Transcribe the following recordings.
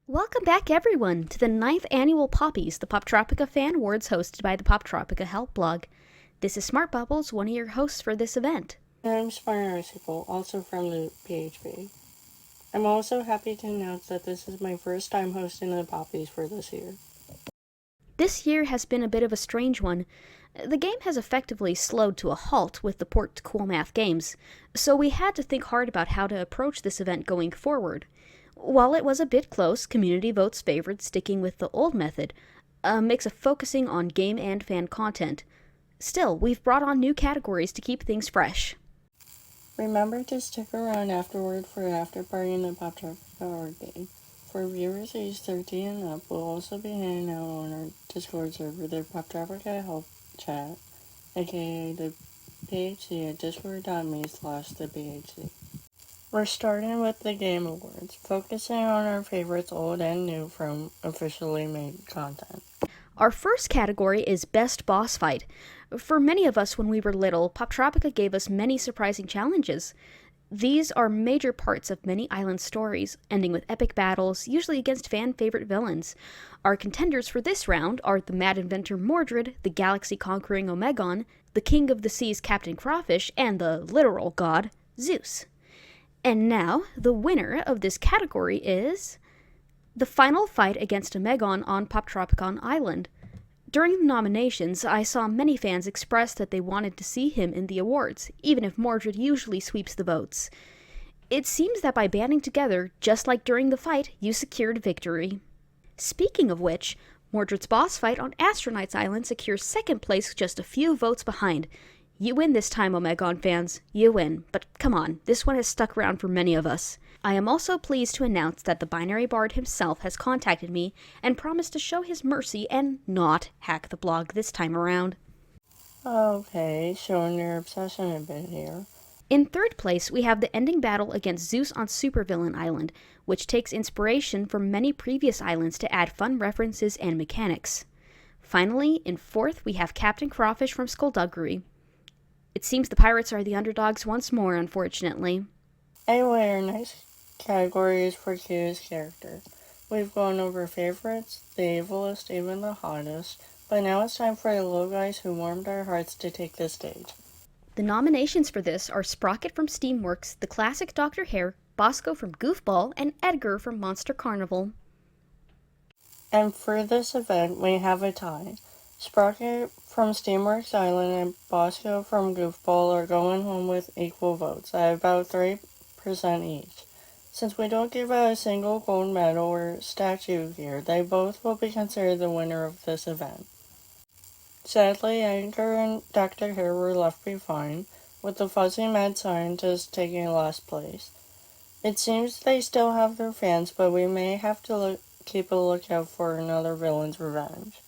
Welcome back, everyone, to the 9th annual Poppies, the Poptropica Fan Awards hosted by the Poptropica Help blog. This is Smart Bubbles, one of your hosts for this event. I'm Icicle, also from the PHB. I'm also happy to announce that this is my first time hosting the Poppies for this year. This year has been a bit of a strange one. The game has effectively slowed to a halt with the port to Cool Math Games, so we had to think hard about how to approach this event going forward. While it was a bit close, community votes favored sticking with the old method, a mix of focusing on game and fan content. Still, we've brought on new categories to keep things fresh. Remember to stick around afterward for after party in the Poptropica Arcade. For viewers aged 13 and up, we'll also be hanging out on our Discord server, the Poptropica Help Chat, aka the PHC at discord.me/the PHC. We're starting with the Game Awards, focusing on our favorites old and new from officially made content. Our first category is Best Boss Fight. For many of us when we were little, Poptropica gave us many surprising challenges. These are major parts of many island stories, ending with epic battles, usually against fan-favorite villains. Our contenders for this round are the Mad Inventor Mordred, the galaxy-conquering Omegon, the King of the Seas Captain Crawfish, and the literal god, Zeus. And now, the winner of this category is the final fight against Omegon on Poptropicon Island. During the nominations, I saw many fans express that they wanted to see him in the awards, even if Mordred usually sweeps the votes. It seems that by banding together, just like during the fight, you secured victory. Speaking of which, Mordred's boss fight on Astronauts Island secures second place just a few votes behind. You win this time, Omegon fans. You win. But come on, this one has stuck around for many of us. I am also pleased to announce that the Binary Bard himself has contacted me and promised to show his mercy and not hack the blog this time around. Okay, showing your obsession a bit here. In third place, we have the ending battle against Zeus on Supervillain Island, which takes inspiration from many previous islands to add fun references and mechanics. Finally, in fourth, we have Captain Crawfish from Skullduggery. It seems the pirates are the underdogs once more, unfortunately. Anyway, our next category is for cutest character. We've gone over favorites, the evilest, even the hottest, but now it's time for the little guys who warmed our hearts to take the stage. The nominations for this are Sprocket from Steamworks, the classic Dr. Hare, Bosco from Goofball, and Edgar from Monster Carnival. And for this event, we have a tie. Sprocket from Steamworks Island and Bosco from Goofball are going home with equal votes at about 3% each. Since we don't give out a single gold medal or statue here, they both will be considered the winner of this event. Sadly, Edgar and Dr. Hare were left behind, with the fuzzy mad scientist taking last place. It seems they still have their fans, but we may have to keep a lookout for another villain's revenge.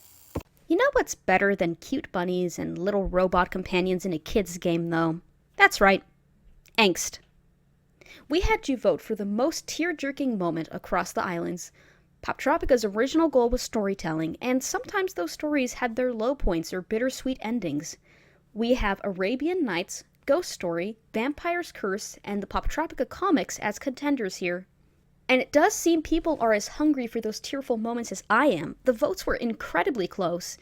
You know what's better than cute bunnies and little robot companions in a kid's game, though? That's right. Angst. We had you vote for the most tear-jerking moment across the islands. Poptropica's original goal was storytelling, and sometimes those stories had their low points or bittersweet endings. We have Arabian Nights, Ghost Story, Vampire's Curse, and the Poptropica comics as contenders here. And it does seem people are as hungry for those tearful moments as I am. The votes were incredibly close.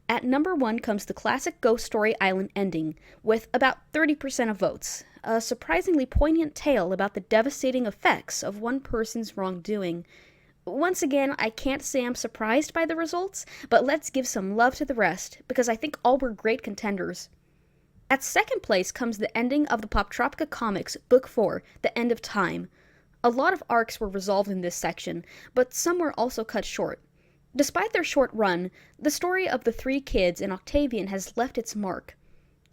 At number 1 comes the classic Ghost Story Island ending, with about 30% of votes. A surprisingly poignant tale about the devastating effects of one person's wrongdoing. Once again, I can't say I'm surprised by the results, but let's give some love to the rest, because I think all were great contenders. At second place comes the ending of the Poptropica comics, Book 4, The End of Time. A lot of arcs were resolved in this section, but some were also cut short. Despite their short run, the story of the 3 kids and Octavian has left its mark.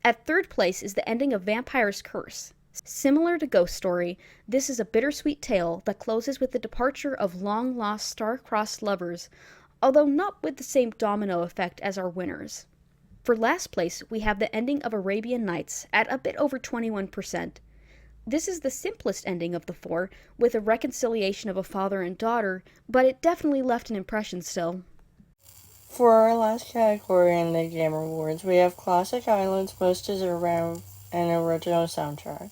At third place is the ending of Vampire's Curse. Similar to Ghost Story, this is a bittersweet tale that closes with the departure of long-lost star-crossed lovers, although not with the same domino effect as our winners. For last place, we have the ending of Arabian Nights at a bit over 21%. This is the simplest ending of the 4, with a reconciliation of a father and daughter, but it definitely left an impression still. For our last category in the Game Awards, we have Classic Islands Most Deserving an Original Soundtrack.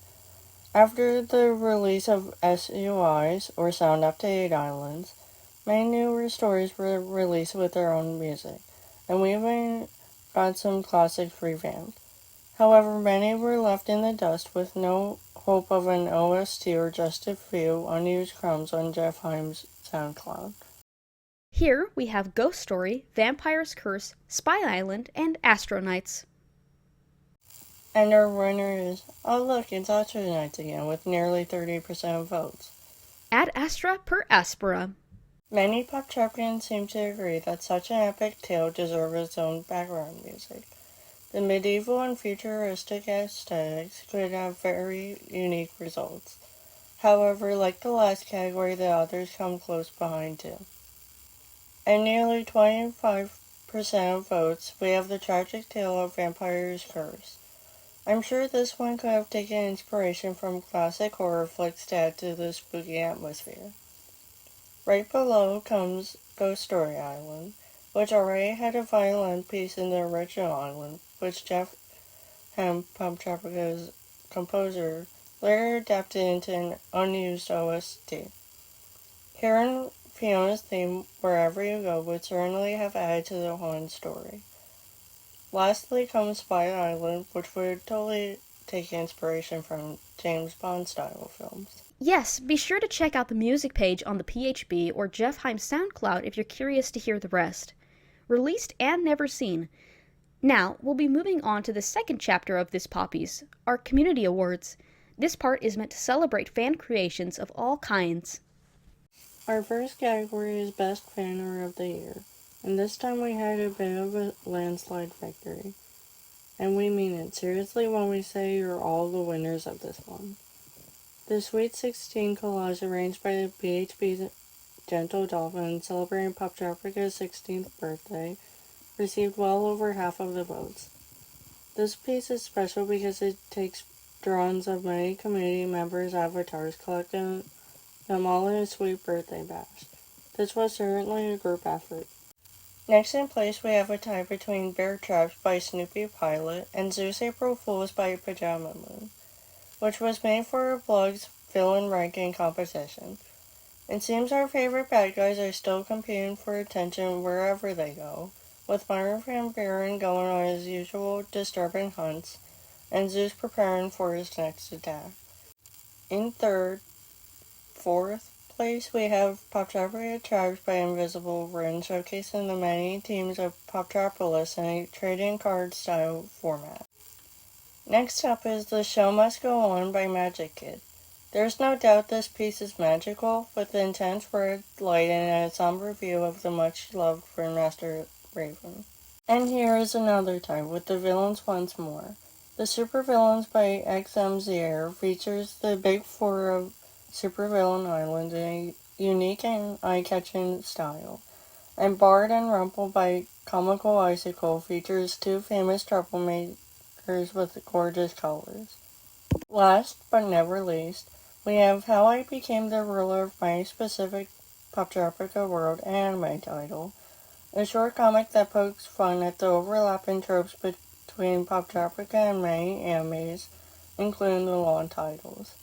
After the release of SUIs, or Sound Updated Islands, Many newer stories were released with their own music, and we even got some classics revamped. However, many were left in the dust with no hope of an OST or just a few unused crumbs on Jeff Himes' SoundCloud. Here we have Ghost Story, Vampire's Curse, Spy Island, and Astronauts. And our winner is, oh look, it's Astronauts again with nearly 30% of votes. Ad Astra per Aspera. Many Poptropians seem to agree that such an epic tale deserves its own background music. The medieval and futuristic aesthetics could have very unique results. However, like the last category, the others come close behind too. At nearly 25% of votes, we have the tragic tale of Vampire's Curse. I'm sure this one could have taken inspiration from classic horror flicks to add to the spooky atmosphere. Right below comes Ghost Story Island, which already had a violin piece in the original island, which Jeff Himes, Poptropica's composer, later adapted into an unused OST. Hearing Fiona's theme, Wherever You Go, would certainly have added to the whole story. Lastly comes Spy Island, which would totally take inspiration from James Bond-style films. Yes, be sure to check out the music page on the PHB or Jeff Himes SoundCloud if you're curious to hear the rest. Released and never seen. Now, we'll be moving on to the second chapter of this Poppies, our Community Awards. This part is meant to celebrate fan creations of all kinds. Our first category is Best Fanner of the Year, and this time we had a bit of a landslide victory. And we mean it seriously when we say you're all the winners of this one. The Sweet 16 collage arranged by the PHB Gentle Dolphin celebrating Poptropica's 16th birthday received well over half of the votes. This piece is special because it takes drawings of many community members' avatars, collecting them all in a sweet birthday bash. This was certainly a group effort. Next in place, we have a tie between Bear Traps by Snoopy Pilot and Zeus April Fools by Pajama Moon, which was made for a blog's villain ranking competition. It seems our favorite bad guys are still competing for attention wherever they go, with Myron Van Buren going on his usual disturbing hunts, and Zeus preparing for his next attack. In fourth place, we have Poptropica Tribes by Invisible Rin, showcasing the many teams of Poptropolis in a trading card style format. Next up is The Show Must Go On by Magic Kid. There's no doubt this piece is magical, with the intense word light and a somber view of the much-loved Grandmaster Raven. And here is another tie, with the villains once more. The Supervillains by XMZR features the Big Four of Supervillain Island in a unique and eye-catching style. And Bard and Rumple by Comical Icicle features two famous troublemakers with gorgeous colors. Last but never least, we have How I Became the Ruler of My Specific Poptropica World anime title, a short comic that pokes fun at the overlapping tropes between Poptropica and many animes, including the long titles.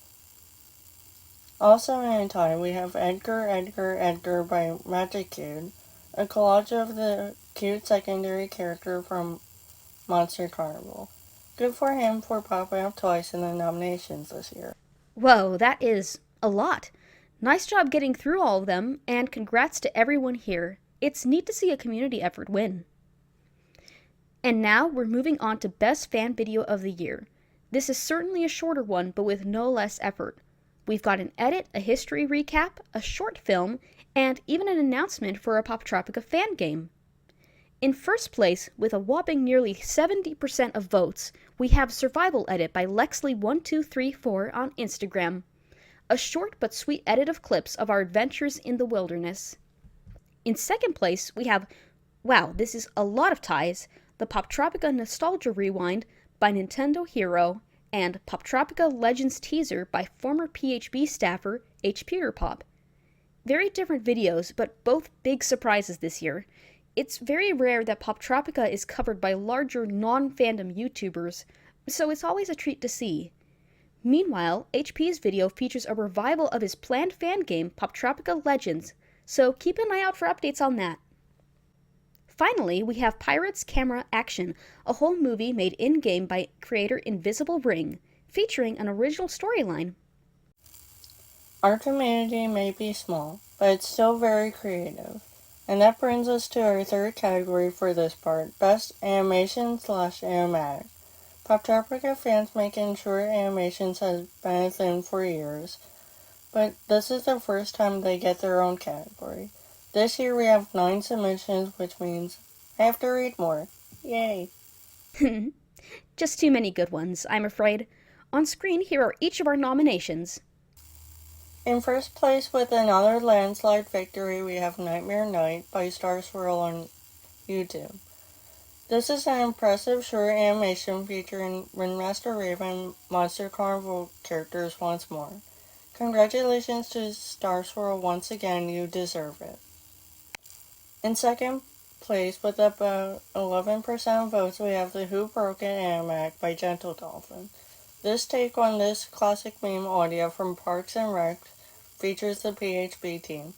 Also in a tie, we have Edgar, Edgar, Edgar by Magic Kid, a collage of the cute secondary character from Monster Carnival. Good for him for popping up twice in the nominations this year. Whoa, that is a lot. Nice job getting through all of them, and congrats to everyone here. It's neat to see a community effort win. And now we're moving on to Best Fan Video of the Year. This is certainly a shorter one, but with no less effort. We've got an edit, a history recap, a short film, and even an announcement for a Poptropica fan game. In first place, with a whopping nearly 70% of votes, we have Survival Edit by Lexley1234 on Instagram. A short but sweet edit of clips of our adventures in the wilderness. In second place, we have, wow, this is a lot of ties, the Poptropica Nostalgia Rewind by Nintendo Hero, and Poptropica Legends Teaser by former PHB staffer H. Peter Pop. Very different videos, but both big surprises this year. It's very rare that Poptropica is covered by larger non-fandom YouTubers, so it's always a treat to see. Meanwhile, HP's video features a revival of his planned fan game, Poptropica Legends, so keep an eye out for updates on that. Finally, we have Pirates Camera Action, a whole movie made in-game by creator Invisible Ring, featuring an original storyline. Our community may be small, but it's still very creative. And that brings us to our third category for this part, Best Animation/Animatic. Poptropica fans making short animations has been a thing for years, but this is the first time they get their own category. This year we have 9 submissions, which means I have to read more. Yay! Just too many good ones, I'm afraid. On screen, here are each of our nominations. In first place with another landslide victory, we have Nightmare Night by Star Swirl on YouTube. This is an impressive short animation featuring Ringmaster Raven Monster Carnival characters once more. Congratulations to Star Swirl once again, you deserve it. In second place, with about 11% of votes, we have the Who Broke It Animatic by Gentle Dolphin. This take on this classic meme audio from Parks and Rec features the PHB team.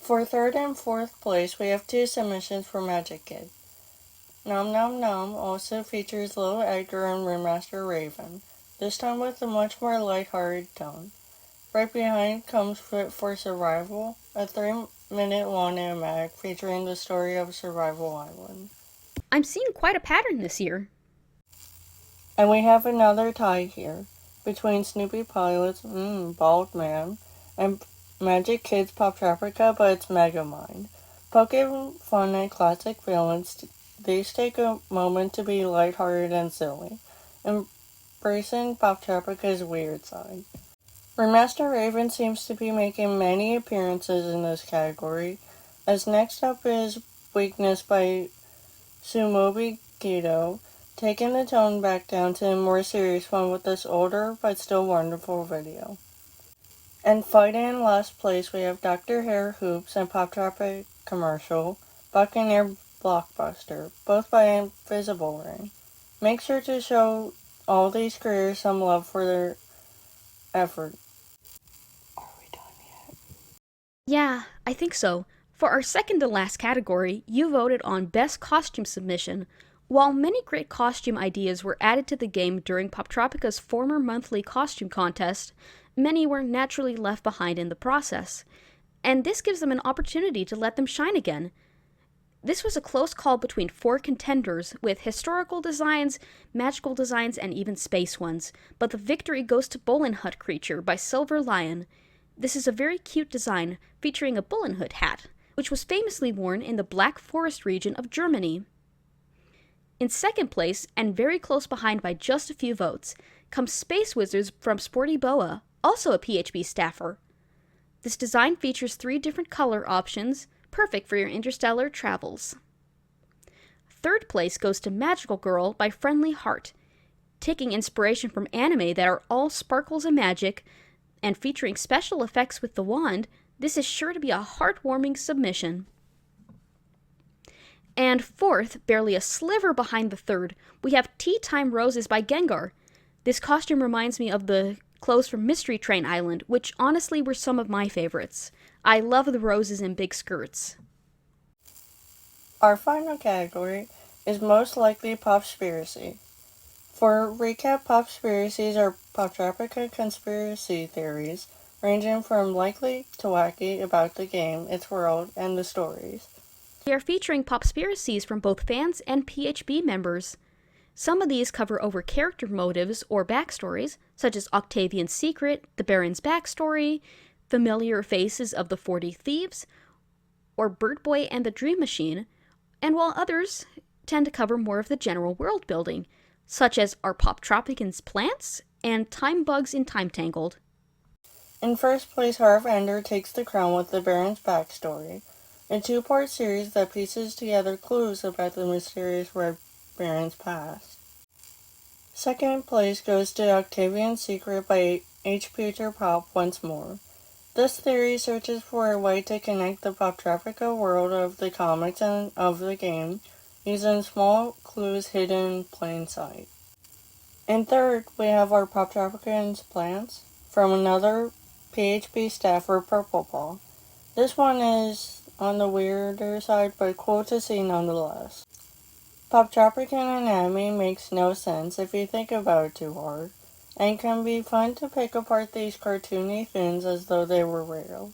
For third and fourth place, we have 2 submissions for Magic Kid. Nom Nom Nom also features Little Edgar and Ringmaster Raven, this time with a much more lighthearted tone. Right behind comes Fit for Survival, a 3-minute long animatic featuring the story of Survival Island. I'm seeing quite a pattern this year. And we have another tie here between Snoopy Pilot's Bald Man and Magic Kids Poptropica, but it's Megamind. Poking fun at classic villains, these take a moment to be lighthearted and silly, embracing Poptropica's weird side. Ringmaster Raven seems to be making many appearances in this category, as next up is Weakness by Sumobi Gito, taking the tone back down to a more serious one with this older but still wonderful video. And fighting in last place, we have Dr. Hair Hoops and Poptropica Commercial, Buccaneer Blockbuster, both by Invisible Ring. Make sure to show all these creators some love for their effort. Are we done yet? Yeah, I think so. For our second to last category, you voted on Best Costume Submission. While many great costume ideas were added to the game during Poptropica's former monthly costume contest, many were naturally left behind in the process, and this gives them an opportunity to let them shine again. This was a close call between 4 contenders, with historical designs, magical designs, and even space ones, but the victory goes to Bullen Hut Creature by Silver Lion. This is a very cute design featuring a Bullen Hut hat, which was famously worn in the Black Forest region of Germany. In second place, and very close behind by just a few votes, comes Space Wizards from Sporty Boa, also a PHB staffer. This design features 3 different color options, perfect for your interstellar travels. Third place goes to Magical Girl by Friendly Heart, taking inspiration from anime that are all sparkles and magic, and featuring special effects with the wand. This is sure to be a heartwarming submission. And fourth, barely a sliver behind the third, we have Tea Time Roses by Gengar. This costume reminds me of the clothes from Mystery Train Island, which honestly were some of my favorites. I love the roses and big skirts. Our final category is Most Likely Popspiracy. For recap, Popspiracies are Poptropica conspiracy theories, ranging from likely to wacky about the game, its world, and the stories. We are featuring Popspiracies from both fans and PHB members. Some of these cover over character motives or backstories, such as Octavian's Secret, the Baron's backstory, familiar faces of the 40 Thieves, or Bird Boy and the Dream Machine, and while others tend to cover more of the general world building, such as Are Poptropicans Plants and Time Bugs in Time Tangled. In first place, Heart of Ender takes the crown with the Baron's backstory, a 2-part series that pieces together clues about the mysterious Red Baron's past. Second place goes to Octavian's Secret by H. Peter Pop once more. This theory searches for a way to connect the Poptropica world of the comics and of the game, using small clues hidden in plain sight. And third, we have Our Poptropicans Plants from another PHB staffer, Purple Paw. This one is on the weirder side, but cool to see nonetheless. Poptropica anatomy makes no sense if you think about it too hard, and it can be fun to pick apart these cartoony things as though they were real.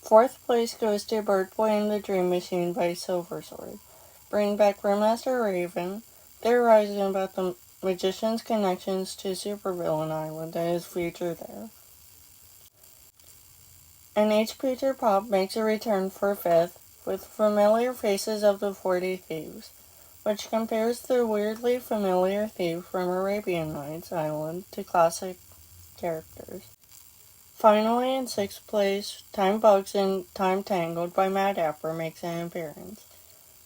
Fourth place goes to Bird Boy and the Dream Machine by Silversword. Bring back Grandmaster Raven, theorizing about the magician's connections to Supervillain Island and his future there. And H. Peter Pop makes a return for fifth with familiar faces of the 40 Thieves, which compares the weirdly familiar thief from Arabian Nights Island to classic characters. Finally, in sixth place, Time Bugs and Time Tangled by Mad Apper makes an appearance.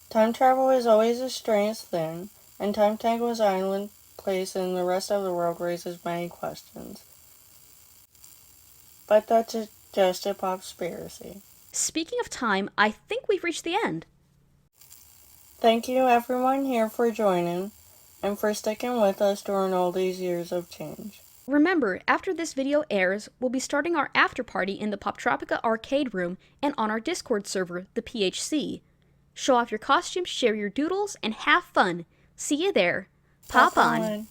Time travel is always a strange thing, and Time Tangled's island place in the rest of the world raises many questions. But that's just a popspiracy. Speaking of time, I think we've reached the end. Thank you everyone here for joining, and for sticking with us during all these years of change. Remember, after this video airs, we'll be starting our after party in the Poptropica arcade room and on our Discord server, the PHC. Show off your costumes, share your doodles, and have fun. See you there. Pop on!